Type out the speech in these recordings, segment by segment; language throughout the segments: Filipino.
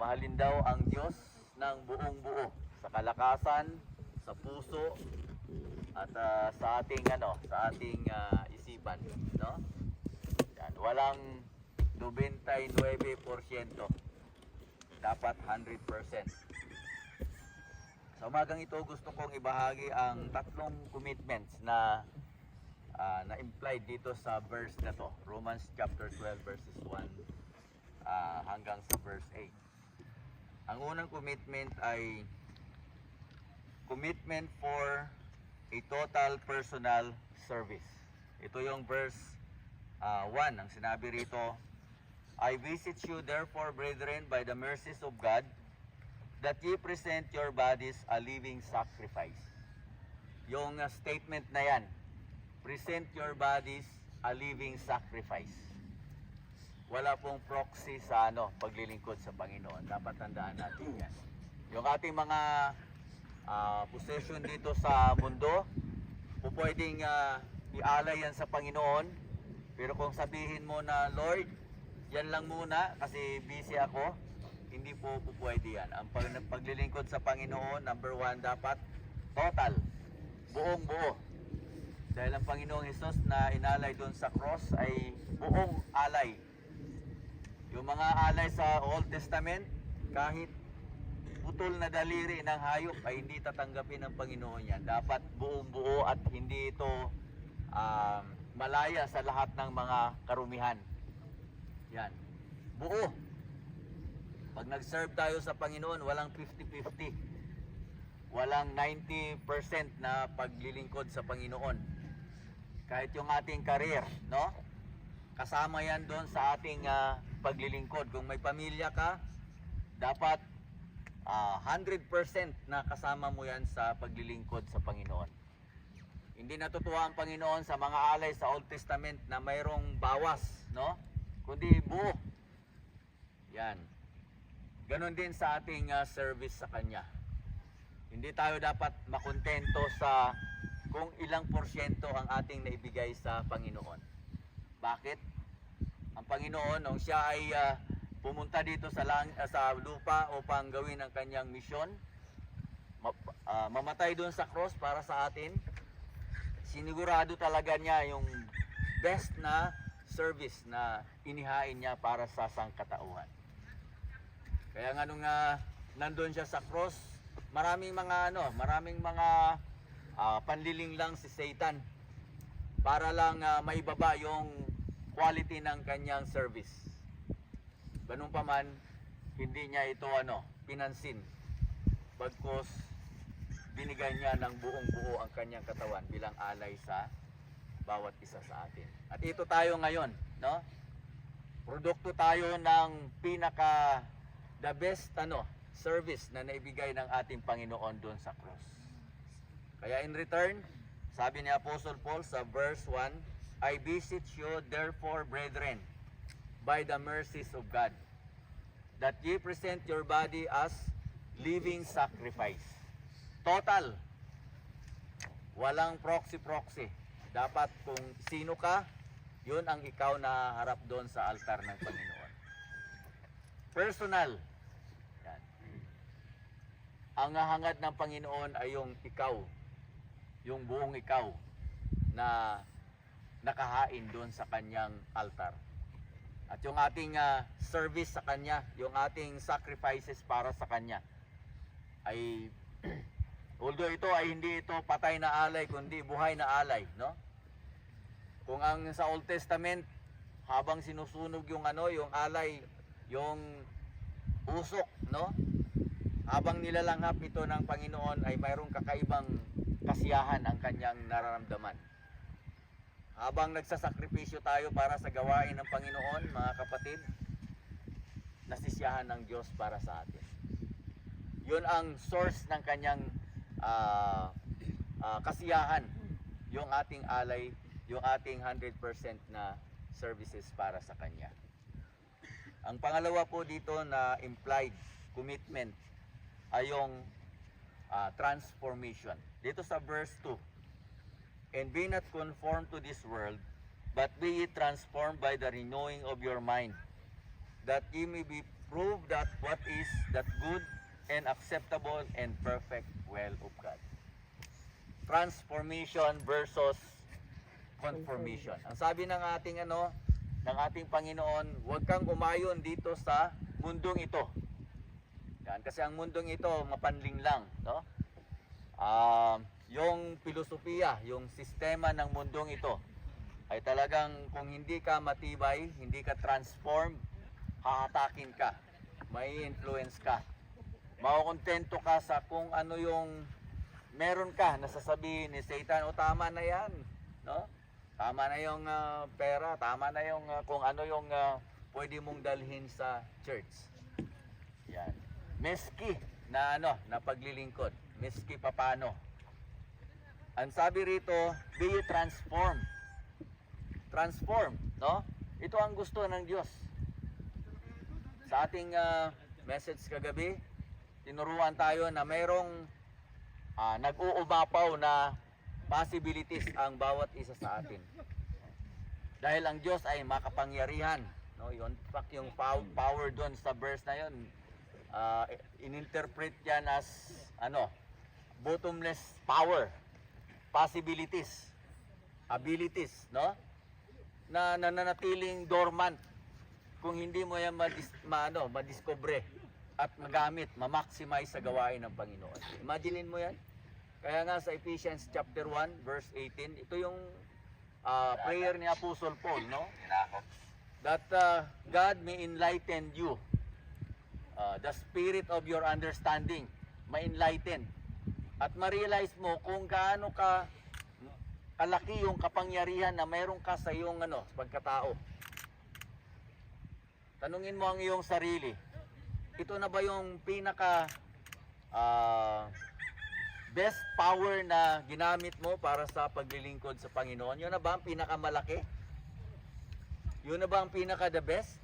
mahalin daw ang Diyos ng buong buo, sa kalakasan, sa puso, at sa ating isipan, no? Yan, walang 99%. Dapat 100%. Sa umagang ito, gusto kong ibahagi ang tatlong commitments na na-implied dito sa verse na to. Romans chapter 12 verses 1 hanggang sa verse 8. Ang unang commitment ay commitment for a total personal service. Ito yung verse 1. Ang sinabi rito, I beseech you therefore, brethren, by the mercies of God, that ye present your bodies a living sacrifice. Yung statement na yan, present your bodies a living sacrifice. Wala pong proxy sa paglilingkod sa Panginoon. Dapat tandaan natin yan. Yung ating mga possession dito sa mundo, pwedeng ialay yan sa Panginoon. Pero kung sabihin mo na, Lord, yan lang muna kasi busy ako, hindi po pwede yan. Ang paglilingkod sa Panginoon, number 1, dapat total, buong buo. Dahil ang Panginoong Hesus na inalay doon sa cross ay buong alay. Yung mga alay sa Old Testament, kahit putol na daliri ng hayop ay hindi tatanggapin ng Panginoon yan. Dapat buong buo at hindi ito malaya sa lahat ng mga karumihan. Yan. Buo. Pag nag-serve tayo sa Panginoon, walang 50-50. Walang 90% na paglilingkod sa Panginoon. Kahit yung ating career, no? Kasama yan doon sa ating paglilingkod. Kung may pamilya ka, dapat 100% na kasama mo yan sa paglilingkod sa Panginoon. Hindi natutuwa ang Panginoon sa mga alay sa Old Testament na mayroong bawas, no? Kundi buo. Yan. Ganon din sa ating service sa Kanya. Hindi tayo dapat makontento sa kung ilang porsyento ang ating naibigay sa Panginoon. Bakit? Ang Panginoon, nung siya ay pumunta dito sa lupa upang gawin ang kanyang misyon, mamatay doon sa cross para sa atin, sinigurado talaga niya yung best na service na inihain niya para sa sangkatauhan. Kaya nga nung nandun siya sa cross, maraming mga panliling lang si Satan para lang maibaba yung quality ng kanyang service. Ganun pa man, hindi niya ito pinansin. Bagkus binigay niya ng buong buo ang kanyang katawan bilang alay sa bawat isa sa atin. At ito tayo ngayon, no? Produkto tayo ng the best service na naibigay ng ating Panginoon doon sa cross. Kaya in return, sabi ni Apostle Paul sa verse 1, I beseech you therefore, brethren, by the mercies of God, that ye present your body as living sacrifice. Total. Walang proxy-proxy. Dapat kung sino ka, yun ang ikaw na harap doon sa altar ng Panginoon. Personal. Yan. Ang hangad ng Panginoon ay yung ikaw, yung buong ikaw na nakahain doon sa kanyang altar. At yung ating service sa kanya, yung ating sacrifices para sa kanya ay although ito ay hindi ito patay na alay kundi buhay na alay, no? Kung ang sa Old Testament habang sinusunog yung yung alay, yung usok, no? Habang nilalanghap ito ng Panginoon ay mayroong kakaibang kasiyahan ang kanyang nararamdaman. Habang nagsasakripisyo tayo para sa gawain ng Panginoon, mga kapatid, nasisiyahan ng Diyos para sa atin. Yun ang source ng kanyang kasiyahan, yung ating alay, yung ating 100% na services para sa Kanya. Ang pangalawa po dito na implied commitment ay yung transformation. Dito sa verse 2, and be not conformed to this world, but be ye transformed by the renewing of your mind, that ye may be prove that what is that good and acceptable and perfect will of God. Transformation versus conformation. Ang sabi ng ating ng ating Panginoon, huwag kang umayon dito sa mundong ito. Yan, kasi ang mundong ito mapanling lang, no? Yung filosofiya, yung sistema ng mundong ito ay talagang kung hindi ka matibay, hindi ka transform, hahatakin ka, may influence ka. Makukontento ka sa kung ano yung meron ka na sasabihin ni Satan, o tama na yan, no? Tama na yung pera, tama na yung kung ano yung pwede mong dalhin sa church. Yan. Meski na na paglilingkod, meski papano. Ang sabi rito, be ye transformed. Transform, no? Ito ang gusto ng Diyos. Sa ating message kagabi, tinuruan tayo na mayroong nag-uumapaw na possibilities ang bawat isa sa atin. Dahil ang Diyos ay makapangyarihan, no? Yun, in fact, yung power doon sa verse na yun, ininterpret yan as bottomless power, possibilities, abilities, no? Na nananatiling dormant kung hindi mo yan madiscover at magamit, ma-maximize sa gawain ng Panginoon. Imaginein mo yan. Kaya nga sa Ephesians chapter 1 verse 18, ito yung prayer ni Apostle Paul, no? That God may enlighten you, the spirit of your understanding, ma-enlighten. At ma-realize mo kung gaano ka kalaki yung kapangyarihan na mayroon ka sa iyong pagkatao. Tanungin mo ang iyong sarili. Ito na ba yung pinaka best power na ginamit mo para sa paglilingkod sa Panginoon? Yun na ba ang pinakamalaki? Yun na ba ang pinaka the best?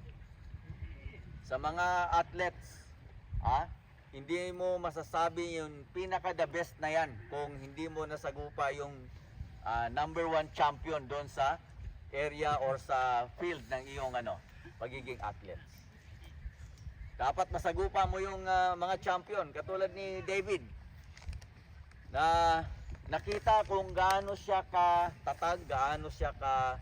Sa mga athletes, hindi mo masasabi yung pinaka the best na yan kung hindi mo nasagupa yung number 1 champion doon sa area or sa field ng iyong pagiging athletes. Dapat masagupa mo yung mga champion katulad ni David na nakita kung gaano siya ka tatag, gaano siya ka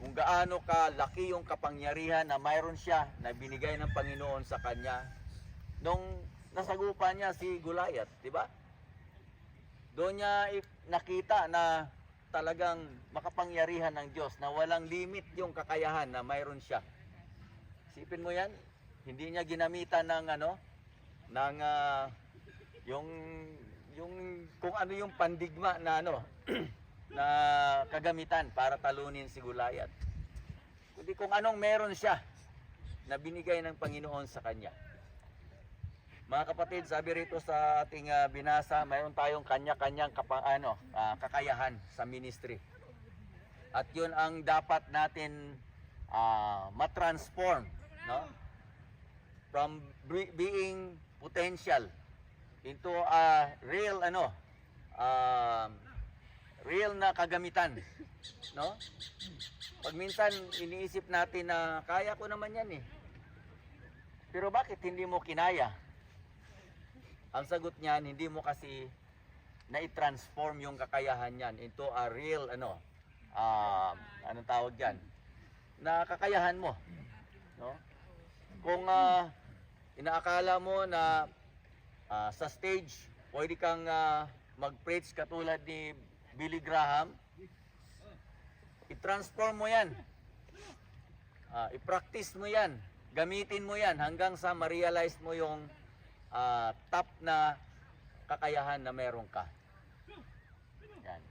kung gaano ka laki yung kapangyarihan na mayroon siya na binigay ng Panginoon sa kanya nung nasagupa niya si Goliath, di ba? Doon niya nakita na talagang makapangyarihan ng Diyos na walang limit yung kakayahan na mayroon siya. Isipin mo yan, hindi niya ginamitan ng yung kung ano yung pandigma na na kagamitan para talunin si Goliath. Kundi kung anong meron siya na binigay ng Panginoon sa kanya. Mga kapatid, sabi rito sa ating binasa, mayroon tayong kanya-kanyang kakayahan sa ministry. At yun ang dapat natin matransform, no? From being potential into a real real na kagamitan, no? Pag minsan iniisip natin na kaya ko naman yan pero bakit hindi mo kinaya? Ang sagot niyan, hindi mo kasi na-transform yung kakayahan niyan into a real anong tawag diyan, na kakayahan mo, no? Kung inaakala mo na sa stage pwede kang mag-preach katulad ni Billy Graham, i-transform mo yan, i-practice mo yan, gamitin mo yan hanggang sa ma-realize mo yung top na kakayahan na meron ka. Yan.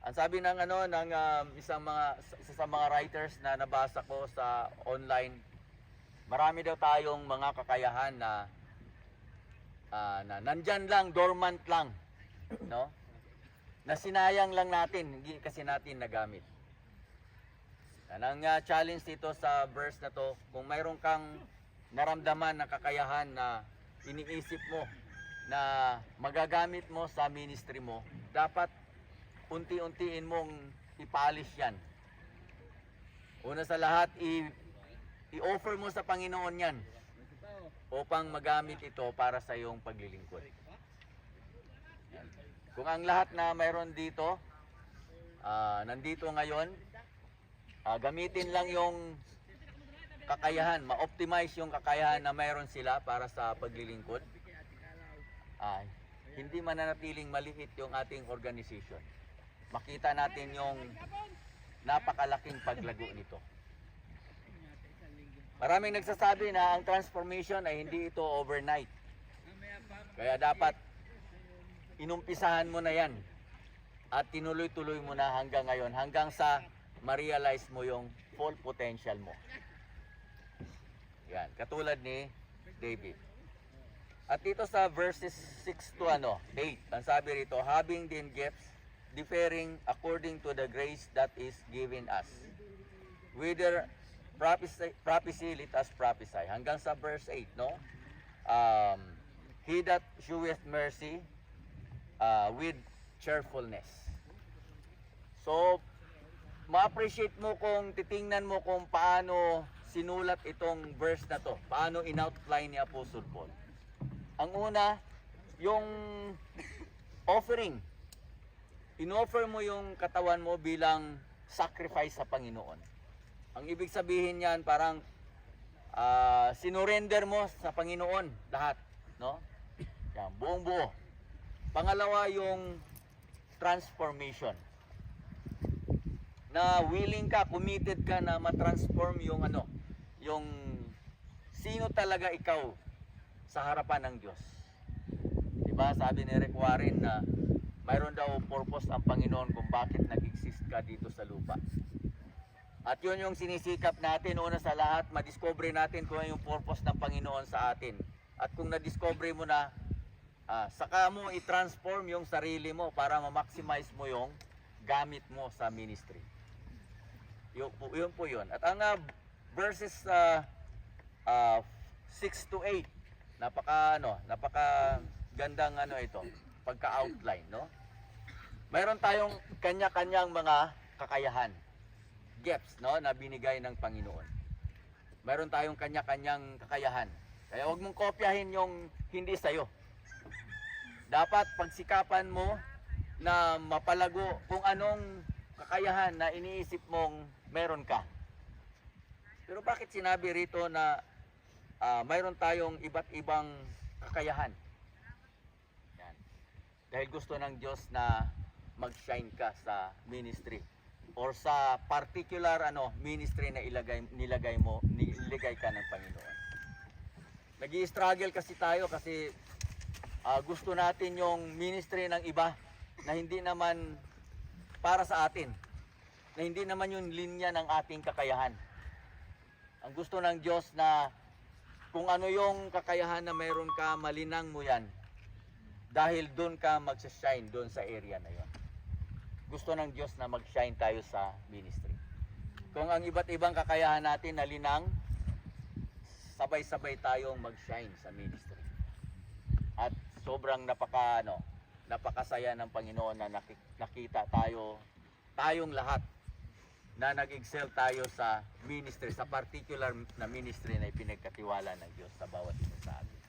Ang sabi ng isa sa mga writers na nabasa ko sa online, marami daw tayong mga kakayahan na nandyan lang, dormant lang, no? Na sinayang lang natin, hindi kasi natin nagamit. Ang challenge dito sa verse na to, kung mayroon kang naramdaman na kakayahan na iniisip mo na magagamit mo sa ministry mo, dapat unti-untiin mong ipolish yan. Una sa lahat, i-offer mo sa Panginoon yan upang magamit ito para sa iyong paglilingkod. Yan. Kung ang lahat na mayroon dito, nandito ngayon, gamitin lang yung kakayahan, ma-optimize yung kakayahan na mayroon sila para sa paglilingkod, hindi mananatiling maliit yung ating organization. Makita natin yung napakalaking paglago nito. Maraming nagsasabi na ang transformation ay hindi ito overnight. Kaya dapat inumpisahan mo na yan at tinuloy-tuloy mo na hanggang ngayon, hanggang sa ma-realize mo yung full potential mo. Yan, katulad ni David. At dito sa verses 6 to 8, ang sabi rito, having then gifts differing according to the grace that is given us. Whether prophecy, let us prophesy. Hanggang sa verse 8, no? He that sheweth mercy with cheerfulness. So, ma-appreciate mo kung titingnan mo kung paano sinulat itong verse na to. Paano in-outline ni Apostle Paul. Ang una, yung offering. In-offer mo yung katawan mo bilang sacrifice sa Panginoon. Ang ibig sabihin niyan, parang sinurrender mo sa Panginoon lahat, no? Yan, buong buo. Pangalawa, yung transformation. Na willing ka, committed ka na ma-transform yung yung sino talaga ikaw sa harapan ng Diyos. Diba? Sabi ni Rick Warren na mayroon daw purpose ang Panginoon kung bakit nag-exist ka dito sa lupa. At yun yung sinisikap natin, una sa lahat, madiscover natin kung ano yung purpose ng Panginoon sa atin. At kung na-discover mo na, saka mo i-transform yung sarili mo para ma-maximize mo yung gamit mo sa ministry. Yun po yun. At ang verses 6 to 8, napaka gandang ito, pagka-outline, no? Mayroon tayong kanya-kanyang mga kakayahan, gifts, no, na binigay ng Panginoon. Mayroon tayong kanya-kanyang kakayahan. Kaya huwag mong kopyahin yung hindi sa'yo. Dapat pagsikapan mo na mapalago kung anong kakayahan na iniisip mong meron ka. Pero bakit sinabi rito na mayroon tayong iba't ibang kakayahan? Yan. Dahil gusto ng Diyos na mag-shine ka sa ministry or sa particular ministry na nilagay ka ng Panginoon. Nag-i-struggle kasi tayo kasi gusto natin yung ministry ng iba na hindi naman para sa atin, na hindi naman yung linya ng ating kakayahan. Ang gusto ng Diyos na kung ano yung kakayahan na mayroon ka, malinang mo yan dahil doon ka mag-shine doon sa area na yon. Gusto ng Diyos na mag-shine tayo sa ministry. Kung ang iba't ibang kakayahan natin na linang, sabay-sabay tayong mag-shine sa ministry. At sobrang napakasaya ng Panginoon na nakita tayong lahat na nag-excel tayo sa ministry, sa particular na ministry na ipinagkatiwala ng Diyos sa bawat isa sa atin.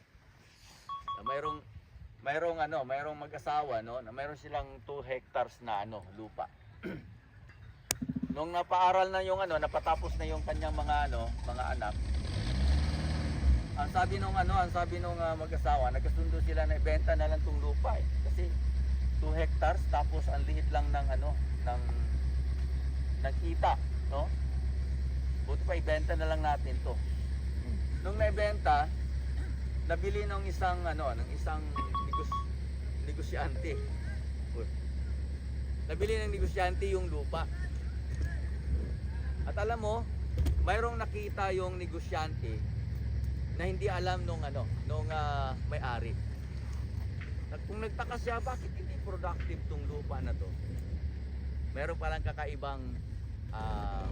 Mayroong mag-asawa, no, na mayroon silang 2 hectares na lupa. Nung napaaral na yung napatapos na yung kanyang mga anak. Ang sabi nung mag-asawa, nagkasundo sila na ibenta na lang tong lupa kasi 2 hectares tapos ang liit lang ng kita, no? Buti pa ibenta na lang natin to. Nung naibenta, nabili ng isang negosyante. Nabili ng negosyante yung lupa. At alam mo, mayroong nakita yung negosyante na hindi alam nung may-ari. At kung nagtaka siya, bakit hindi productive tong lupa na to? Meron palang kakaibang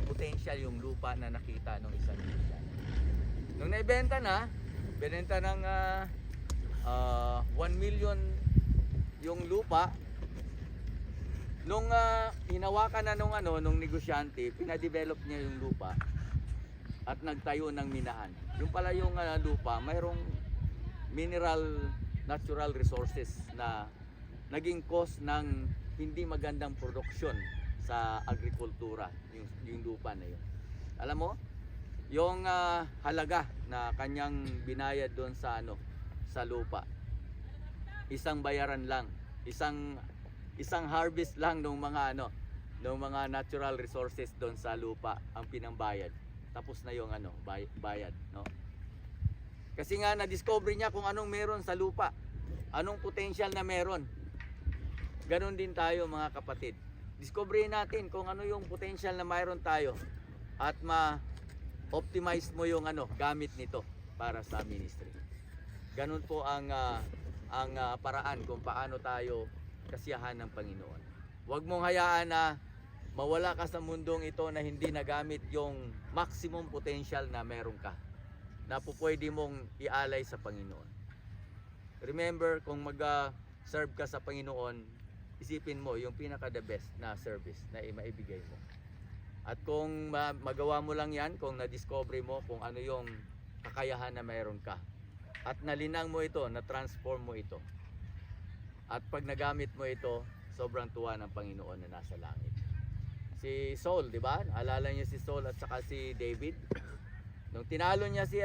potential yung lupa na nakita ng isang negosyante. Nung naibenta na, binenta ng 1 million yung lupa. Nung hinawakan na nung negosyante, pinadevelop niya yung lupa. at nagtayo ng minahan. Yung pala yung lupa, mayroong mineral natural resources na naging cause ng hindi magandang produksyon sa agrikultura, yung lupa na yun. Alam mo, yung halaga na kanyang binayad doon sa sa lupa, isang bayaran lang, isang harvest lang ng mga ng mga natural resources doon sa lupa ang pinambayad. Tapos na yung bayad, no? Kasi nga na-discover niya kung anong meron sa lupa, anong potential na meron. Ganon din tayo mga kapatid. Discoverin natin kung ano yung potential na mayroon tayo at ma-optimize mo yung gamit nito para sa ministry. Ganon po ang paraan kung paano tayo kasiyahan ng Panginoon. Huwag mong hayaan na mawala ka sa mundong ito na hindi nagamit yung maximum potential na meron ka, na pupwede mong ialay sa Panginoon. Remember, kung mag-serve ka sa Panginoon, isipin mo yung pinaka the best na service na maibigay mo. At kung magawa mo lang yan, kung na-discover mo kung ano yung kakayahan na mayroon ka, at nalinang mo ito, na-transform mo ito, at pag nagamit mo ito, sobrang tuwa ng Panginoon na nasa langit. Si Saul, di ba? Alala niyo si Saul at saka si David. Nung tinalo niya si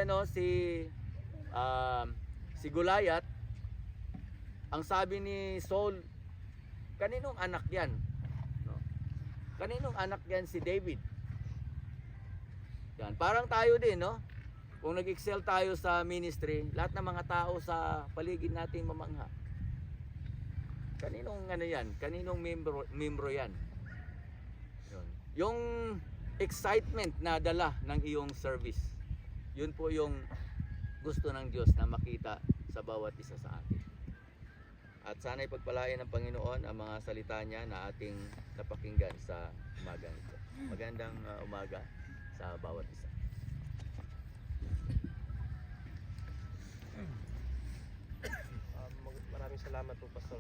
Goliath, ang sabi ni Saul, kaninong anak yan? No? Kaninong anak yan si David? Yan, parang tayo din, no? Kung nag-excel tayo sa ministry, lahat ng mga tao sa paligid nating mamangha. Kaninong yan? Kaninong membro yan? Yung excitement na dala ng iyong service, yun po yung gusto ng Diyos na makita sa bawat isa sa atin. At sana'y pagpalain ng Panginoon ang mga salita niya na ating napakinggan sa umaga nito. Magandang umaga sa bawat isa. Maraming salamat po, Pastor.